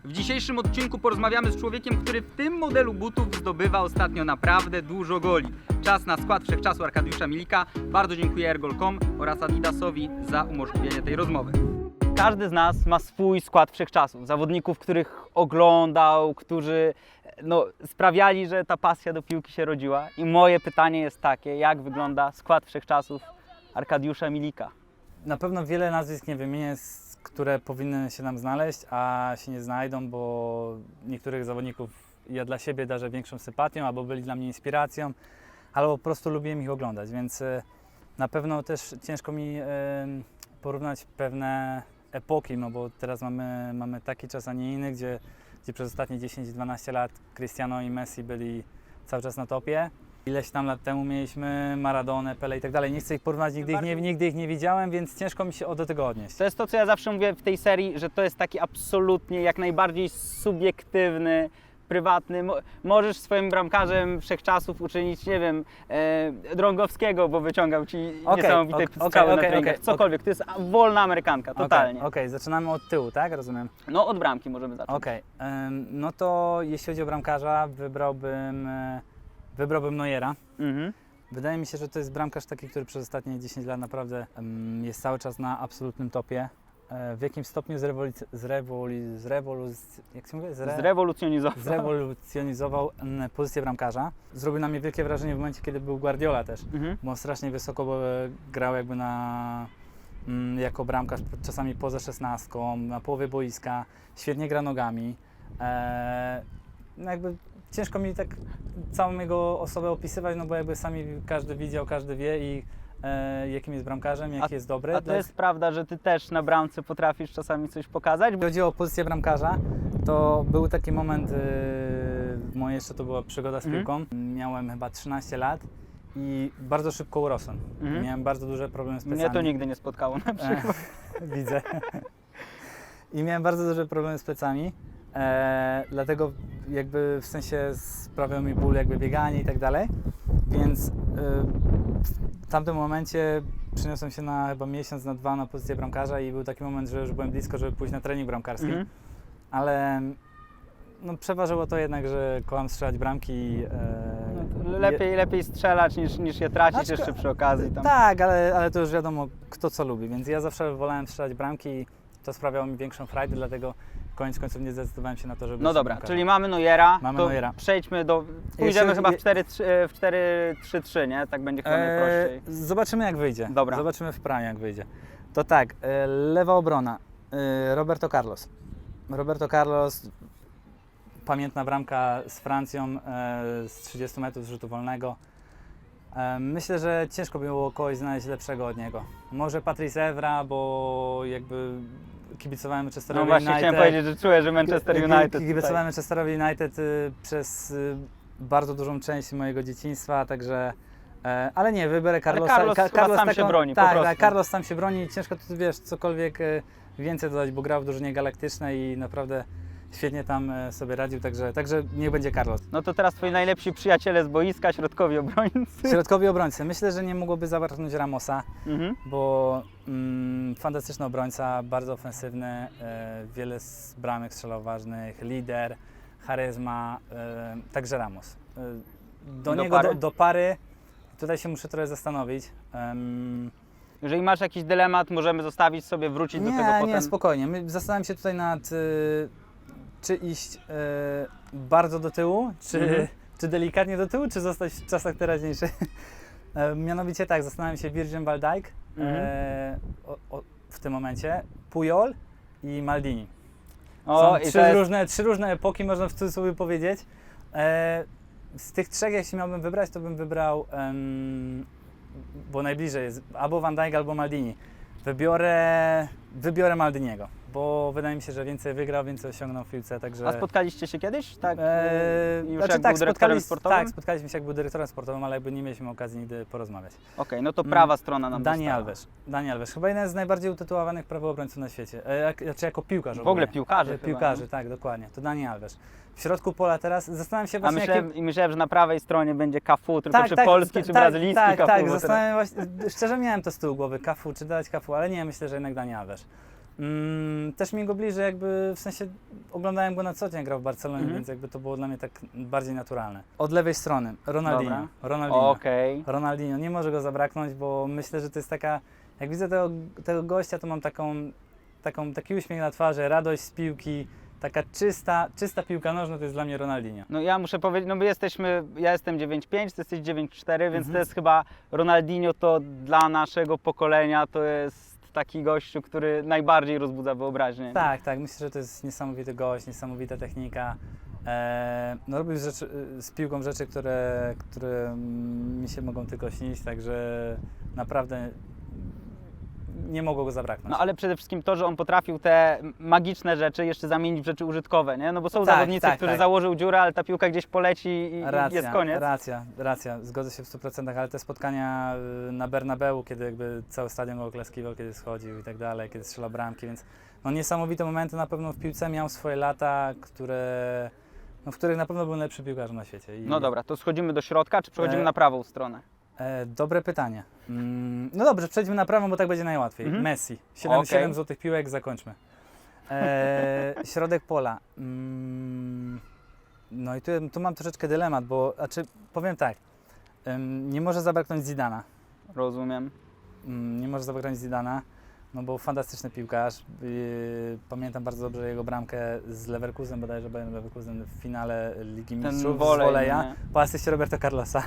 W dzisiejszym odcinku porozmawiamy z człowiekiem, który w tym modelu butów zdobywa ostatnio naprawdę dużo goli. Czas na skład wszechczasu Arkadiusza Milika. Bardzo dziękuję Ergol.com oraz Adidasowi za umożliwienie tej rozmowy. Każdy z nas ma swój skład wszechczasów. Zawodników, których oglądał, którzy sprawiali, że ta pasja do piłki się rodziła. I moje pytanie jest takie, jak wygląda skład wszechczasów Arkadiusza Milika? Na pewno wiele nazwisk nie wymienię, które powinny się nam znaleźć, a się nie znajdą, bo niektórych zawodników ja dla siebie darzę większą sympatią, albo byli dla mnie inspiracją, albo po prostu lubiłem ich oglądać, więc na pewno też ciężko mi porównać pewne epoki, no bo teraz mamy taki czas, a nie inny, gdzie przez ostatnie 10-12 lat Cristiano i Messi byli cały czas na topie. Ileś tam lat temu mieliśmy Maradonę, Pelé i tak dalej. Nie chcę ich porównać, nigdy ich nie widziałem, więc ciężko mi się do tego odnieść. To jest to, co ja zawsze mówię w tej serii, że to jest taki absolutnie jak najbardziej subiektywny, prywatny. Możesz swoim bramkarzem wszechczasów uczynić, nie wiem, Drągowskiego, bo wyciągał ci niesamowite strzały na treningach. Cokolwiek, to jest wolna Amerykanka, totalnie. Okej, zaczynamy od tyłu, tak? Rozumiem. No od bramki możemy zacząć. Okej, no to jeśli chodzi o bramkarza, wybrałbym Neuera. Wydaje mi się, że to jest bramkarz taki, który przez ostatnie 10 lat naprawdę jest cały czas na absolutnym topie. W jakim stopniu zrewolucjonizował pozycję bramkarza. Zrobił na mnie wielkie wrażenie w momencie, kiedy był Guardiola też, bo on strasznie wysoko grał jakby jako bramkarz, czasami poza 16, na połowie boiska, świetnie gra nogami. Jakby ciężko mi tak całą jego osobę opisywać, no bo jakby sami każdy widział, każdy wie i jakim jest bramkarzem, jaki jest dobry. A to jest prawda, że ty też na bramce potrafisz czasami coś pokazać? Jeśli chodzi o pozycję bramkarza, to był taki moment, moja jeszcze to była przygoda z piłką. Miałem chyba 13 lat i bardzo szybko urosłem. Miałem bardzo duże problemy z plecami. Mnie to nigdy nie spotkało na przykład. Widzę. I miałem bardzo duże problemy z plecami. Dlatego jakby w sensie sprawiało mi ból jakby bieganie i tak dalej, więc w tamtym momencie przeniosłem się na chyba miesiąc, na 2 na pozycję bramkarza i był taki moment, że już byłem blisko, żeby pójść na trening bramkarski, ale no, przeważyło to jednak, że kocham strzelać bramki. Lepiej strzelać niż je tracić jeszcze przy okazji. Tam. Tak, ale to już wiadomo kto co lubi, więc ja zawsze wolałem strzelać bramki i to sprawiało mi większą frajdę, dlatego koniec końców nie zdecydowałem się na to, żeby... No dobra, czyli mamy Neuera, Neuera. Przejdźmy pójdziemy chyba w 4-3-3, nie? Tak będzie chyba najprościej. Zobaczymy jak wyjdzie. Dobra. Zobaczymy w praniu jak wyjdzie. To tak, lewa obrona, Roberto Carlos. Roberto Carlos, pamiętna bramka z Francją z 30 metrów z rzutu wolnego. Myślę, że ciężko by było kogoś znaleźć lepszego od niego. Może Patrice Evra, bo jakby kibicowałem Manchesterowi United. No właśnie chciałem powiedzieć, że czuję, że Manchester United Kibicowałem Manchesterowi United przez bardzo dużą część mojego dzieciństwa, także... Ale nie, wybiorę Carlosa. Carlos sam się broni, tak, po prostu. Carlos sam się broni. Ciężko tu, wiesz, cokolwiek więcej dodać, bo grał w drużynie galaktycznej i naprawdę świetnie tam sobie radził, także niech będzie Carlos. No to teraz twoi najlepsi przyjaciele z boiska, środkowi obrońcy. Środkowi obrońcy. Myślę, że nie mogłoby zabraknąć Ramosa, bo fantastyczny obrońca, bardzo ofensywny, wiele bramek strzelał ważnych, lider, charyzma, także Ramos. Do pary tutaj się muszę trochę zastanowić. Jeżeli masz jakiś dylemat, możemy zostawić sobie, wrócić do tego potem. Nie, spokojnie. Zastanawiam się tutaj nad czy iść bardzo do tyłu, czy delikatnie do tyłu, czy zostać w czasach teraźniejszych. Mianowicie tak, zastanawiam się Virgil van Dijk w tym momencie, Puyol i Maldini. Są trzy różne epoki, można w cudzysłowie powiedzieć. Z tych trzech, jeśli miałbym wybrać, to bym wybrał, bo najbliżej jest albo Van Dijk, albo Maldini. Wybiorę Maldiniego, bo wydaje mi się, że więcej wygrał, więcej osiągnął w piłce, także... A spotkaliście się kiedyś? Tak, już znaczy, był dyrektorem sportowym? Tak, spotkaliśmy się jak był dyrektorem sportowym, ale jakby nie mieliśmy okazji nigdy porozmawiać. Okej, no to prawa strona nam Dani Alves, chyba jeden z najbardziej utytułowanych prawoobrońców na świecie, znaczy jako piłkarz w ogóle piłkarzy Piłkarzy, tak, dokładnie, to Dani Alves. W środku pola teraz zastanawiam się właśnie... myślałem, że na prawej stronie będzie Cafu, tylko czy polski, czy brazylijski Cafu. Tak, zastanawiam właśnie, szczerze miałem to z tyłu głowy, Cafu, czy dać Cafu, ale nie, myślę, że jednak Dani Alves. Też mi go bliżej jakby, w sensie oglądałem go na co dzień, jak grał w Barcelonie, Mhm. więc jakby to było dla mnie tak bardziej naturalne. Od lewej strony Ronaldinho. Dobra. Ronaldinho. Okej. Ronaldinho, nie może go zabraknąć, bo myślę, że to jest taka, jak widzę tego gościa, to mam taki uśmiech na twarzy, radość z piłki, taka czysta piłka nożna, to jest dla mnie Ronaldinho. No ja muszę powiedzieć, no my jesteśmy, ja jestem 9,5, ty jesteś 9,4, więc Mhm. to jest chyba Ronaldinho to dla naszego pokolenia to jest taki gościu, który najbardziej rozbudza wyobraźnię. Tak, myślę, że to jest niesamowity gość, niesamowita technika. No robił z piłką rzeczy, które mi się mogą tylko śnić, także naprawdę nie mogło go zabraknąć. No ale przede wszystkim to, że on potrafił te magiczne rzeczy jeszcze zamienić w rzeczy użytkowe, nie? No bo są Tak, zawodnicy, którzy tak. założył dziurę, ale ta piłka gdzieś poleci i jest koniec. Racja, zgodzę się w 100%, ale te spotkania na Bernabeu, kiedy jakby cały stadion go oklaskiwał, kiedy schodził i tak dalej, kiedy strzelał bramki, więc no niesamowite momenty na pewno w piłce, miał swoje lata, w których na pewno był najlepszy piłkarzem na świecie. No dobra, to schodzimy do środka, czy przechodzimy E, na prawą stronę? Dobre pytanie. No dobrze, przejdźmy na prawą, bo tak będzie najłatwiej. Mhm. Messi. 7 Okej. złotych piłek, zakończmy. Środek pola. No i tu mam troszeczkę dylemat, bo powiem tak, nie może zabraknąć Zidana. Rozumiem. Nie może zabraknąć Zidana, no bo fantastyczny piłkarz. Pamiętam bardzo dobrze jego bramkę z Leverkusen, bodajże Bayern Leverkusen w finale Ligi Ten Mistrzów z wolej, woleja nie? po asyście Roberto Carlosa.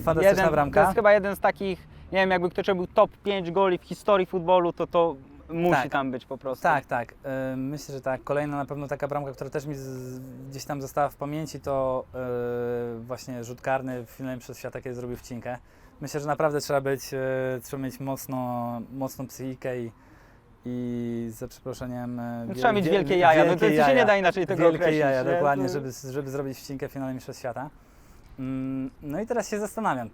Fantastyczna bramka. To jest chyba jeden z takich, nie wiem, jakby ktoś robił top 5 goli w historii futbolu, to musi Tak. tam być po prostu. Tak. Myślę, że tak. Kolejna na pewno taka bramka, która też mi gdzieś tam została w pamięci, to właśnie rzut karny w finale Mistrzostw Świata, kiedy zrobił wcinkę. Myślę, że naprawdę trzeba mieć mocną psychikę i za przeproszeniem... No, trzeba mieć wielkie jaja, no to się nie da inaczej tego Wielkie określić. jaja, nie? dokładnie, To- żeby zrobić wcinkę w finale Mistrzostw Świata. No i teraz się zastanawiam.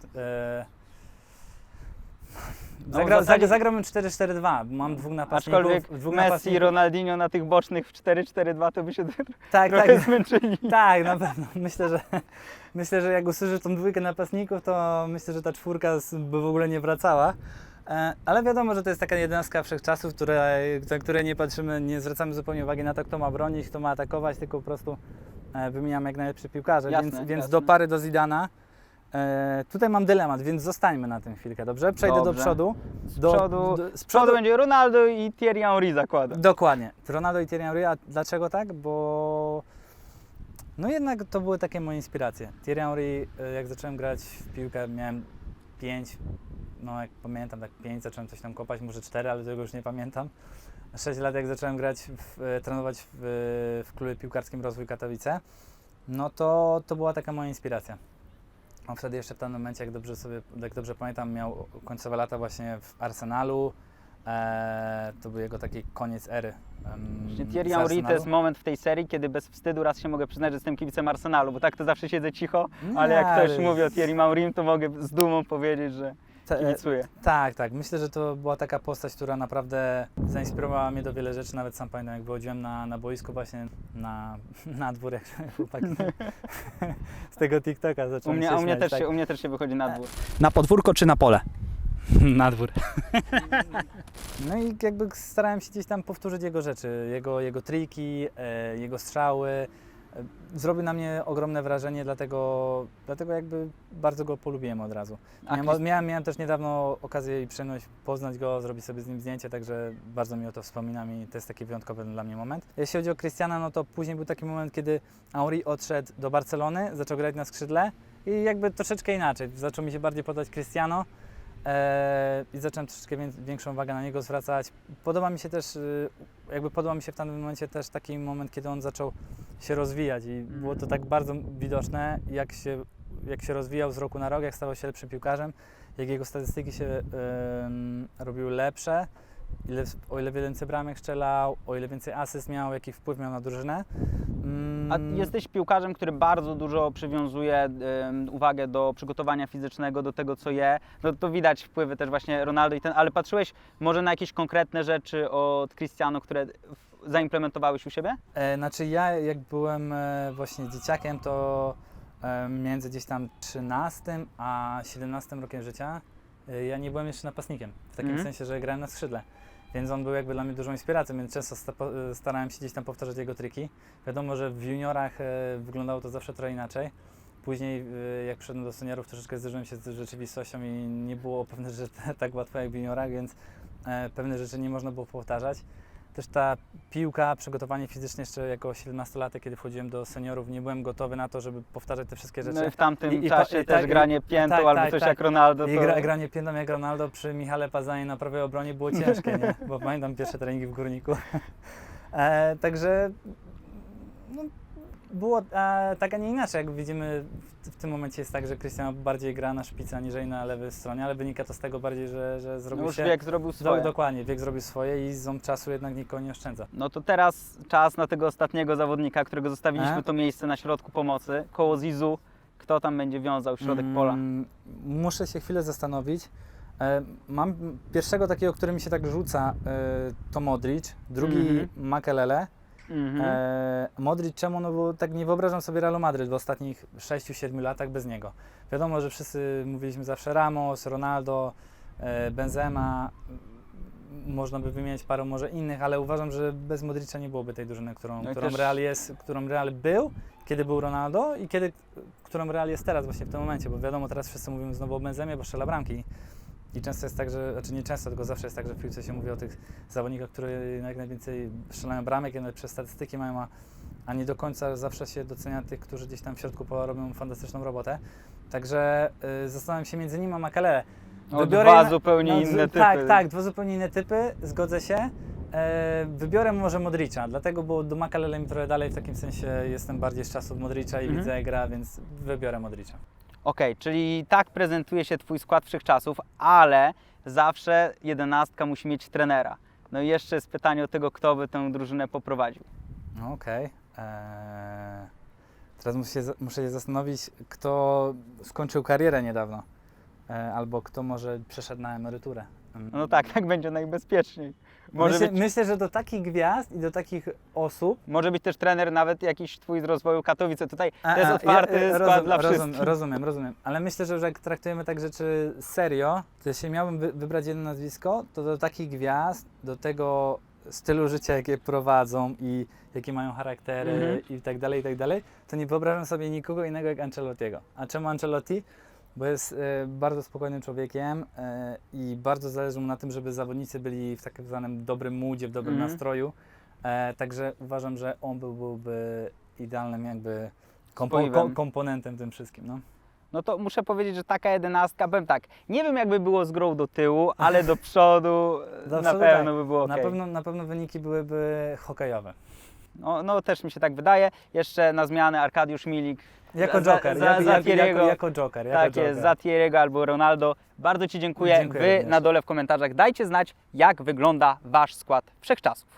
No, w zasadzie- Zagrałbym 4-4-2, mam dwóch napastników. Aczkolwiek Messi i Ronaldinho na tych bocznych w 4-4-2 to by się Tak, trochę zmęczyli. Tak, na pewno. Myślę, że jak usłyszę tą dwójkę napastników, to myślę, że ta czwórka by w ogóle nie wracała. Ale wiadomo, że to jest taka jedenastka wszechczasów, na które nie patrzymy, nie zwracamy zupełnie uwagi na to, kto ma bronić, kto ma atakować, tylko po prostu wymieniamy jak najlepszy piłkarze. Jasne, Więc jasne. do pary do Zidana. Tutaj mam dylemat, więc zostańmy na tym chwilkę, dobrze? Przejdę do Dobrze. przodu. Z przodu będzie Ronaldo i Thierry Henry zakładam. Dokładnie. Ronaldo i Thierry Henry, a dlaczego tak? Bo no jednak to były takie moje inspiracje. Thierry Henry, jak zacząłem grać w piłkę, miałem 5, no jak pamiętam, tak 5, zacząłem coś tam kopać, może 4, ale tego już nie pamiętam. 6 lat jak zacząłem grać, trenować w klubie piłkarskim Rozwój Katowice, no to była taka moja inspiracja. On wtedy jeszcze w tym momencie, jak dobrze pamiętam, miał końcowe lata właśnie w Arsenalu. To był jego taki koniec ery. Thierry z Henry to Arsenalu. jest moment w tej serii, kiedy bez wstydu raz się mogę przyznać, że jestem kibicem Arsenalu, bo tak to zawsze siedzę cicho, ale jak ktoś mówi o Thierry Henrym, to mogę z dumą powiedzieć, że kibicuję. Tak. Myślę, że to była taka postać, która naprawdę zainspirowała mnie do wiele rzeczy. Nawet sam pamiętam, jak wychodziłem na boisku właśnie na dwór, jak chłopaki z tego TikToka zacząłem się śmiać, tak. U mnie też się wychodzi na dwór. Na podwórko czy na pole? Na dwór. No i jakby starałem się gdzieś tam powtórzyć jego rzeczy, jego triki, jego strzały. Zrobił na mnie ogromne wrażenie, dlatego jakby bardzo go polubiłem od razu. Miałem też niedawno okazję i przyjemność poznać go, zrobić sobie z nim zdjęcie, także bardzo mi o to wspominam i to jest taki wyjątkowy dla mnie moment. Jeśli chodzi o Cristiana, no to później był taki moment, kiedy Henry odszedł do Barcelony, zaczął grać na skrzydle i jakby troszeczkę inaczej. Zaczął mi się bardziej podobać Cristiano. I zacząłem troszeczkę większą uwagę na niego zwracać. Podoba mi się w tamtym momencie też taki moment, kiedy on zaczął się rozwijać i było to tak bardzo widoczne, jak się rozwijał z roku na rok, jak stawał się lepszym piłkarzem, jak jego statystyki się robiły lepsze, o ile więcej bramek strzelał, o ile więcej asyst miał, jaki wpływ miał na drużynę. A jesteś piłkarzem, który bardzo dużo przywiązuje uwagę do przygotowania fizycznego, do tego, co je. No to widać wpływy też właśnie Ronaldo ale patrzyłeś może na jakieś konkretne rzeczy od Cristiano, które zaimplementowałeś u siebie? Znaczy ja jak byłem właśnie dzieciakiem, to między gdzieś tam 13 a 17 rokiem życia ja nie byłem jeszcze napastnikiem, w takim sensie, że grałem na skrzydle. Więc on był jakby dla mnie dużą inspiracją, więc często starałem się gdzieś tam powtarzać jego triki. Wiadomo, że w juniorach wyglądało to zawsze trochę inaczej. Później jak przyszedłem do seniorów, troszeczkę zderzyłem się z rzeczywistością i nie było pewne rzeczy tak łatwo jak w juniorach, więc pewne rzeczy nie można było powtarzać. Też ta piłka, przygotowanie fizyczne jeszcze jako 17-latek, kiedy wchodziłem do seniorów, nie byłem gotowy na to, żeby powtarzać te wszystkie rzeczy. No i w tamtym I czasie też granie piętą albo coś jak Ronaldo. I To... granie piętą jak Ronaldo przy Michale Pazanie na prawej obronie było ciężkie, nie? Bo pamiętam pierwsze treningi w Górniku. Także no, było tak, a nie inaczej. Jak widzimy, w tym momencie jest tak, że Cristiano bardziej gra na szpicy aniżeli na lewej stronie, ale wynika to z tego bardziej, że zrobił No już się... wiek zrobił swoje. Dokładnie, wiek zrobił swoje i ząb czasu jednak nikogo nie oszczędza. No to teraz czas na tego ostatniego zawodnika, którego zostawiliśmy to miejsce na środku pomocy, koło Zizu. Kto tam będzie wiązał środek pola? Muszę się chwilę zastanowić. Mam pierwszego takiego, który mi się tak rzuca, to Modric, drugi Makelele. Modric czemu? No bo tak nie wyobrażam sobie Realu Madryt w ostatnich 6-7 latach bez niego. Wiadomo, że wszyscy mówiliśmy zawsze Ramos, Ronaldo, Benzema, można by wymieniać parę może innych, ale uważam, że bez Modricza nie byłoby tej drużyny, którą Real jest, którą Real był, kiedy był Ronaldo i którą Real jest teraz właśnie w tym momencie, bo wiadomo, teraz wszyscy mówimy znowu o Benzemie, bo strzela bramki. I często jest tak, że, znaczy nie często, tylko zawsze jest tak, że w piłce się mówi o tych zawodnikach, którzy jak najwięcej strzelają bramek, jak najlepsze statystyki mają, a nie do końca zawsze się docenia tych, którzy gdzieś tam w środku pola robią fantastyczną robotę. Także zastanawiam się między nim a Makelele. Dwa zupełnie inne typy. Tak, dwa zupełnie inne typy, zgodzę się. Wybiorę może Modricza, dlatego, bo do Makelele mi trochę dalej, w takim sensie jestem bardziej z czasów Modricza i widzę jak gra, więc wybiorę Modricza. Okej, czyli tak prezentuje się Twój skład wszechczasów, ale zawsze 11 musi mieć trenera. No i jeszcze jest pytanie o tego, kto by tę drużynę poprowadził. Okej. Teraz muszę się zastanowić, kto skończył karierę niedawno, albo kto może przeszedł na emeryturę. No tak będzie najbezpieczniej. Myślę, że do takich gwiazd i do takich osób... Może być też trener nawet jakiś Twój z rozwoju Katowice. Tutaj to jest otwarty skład dla wszystkich. Rozumiem. Ale myślę, że jak traktujemy tak rzeczy serio, to jeśli miałbym wybrać jedno nazwisko, to do takich gwiazd, do tego stylu życia, jakie prowadzą i jakie mają charaktery i tak dalej, to nie wyobrażam sobie nikogo innego jak Ancelottiego. A czemu Ancelotti? Bo jest bardzo spokojnym człowiekiem i bardzo zależy mu na tym, żeby zawodnicy byli w tak zwanym dobrym moodzie, w dobrym nastroju. Także uważam, że on byłby idealnym jakby komponentem w tym wszystkim. No to muszę powiedzieć, że taka 11, powiem tak, nie wiem jakby było z grą do tyłu, ale do przodu na pewno by było okej. Na pewno wyniki byłyby hokejowe. No też mi się tak wydaje. Jeszcze na zmianę Arkadiusz Milik. Jako joker. Jako joker. Jest, za Thierry'ego albo Ronaldo. Bardzo Ci dziękuję. Wy również. na dole w komentarzach dajcie znać, jak wygląda Wasz skład wszechczasów.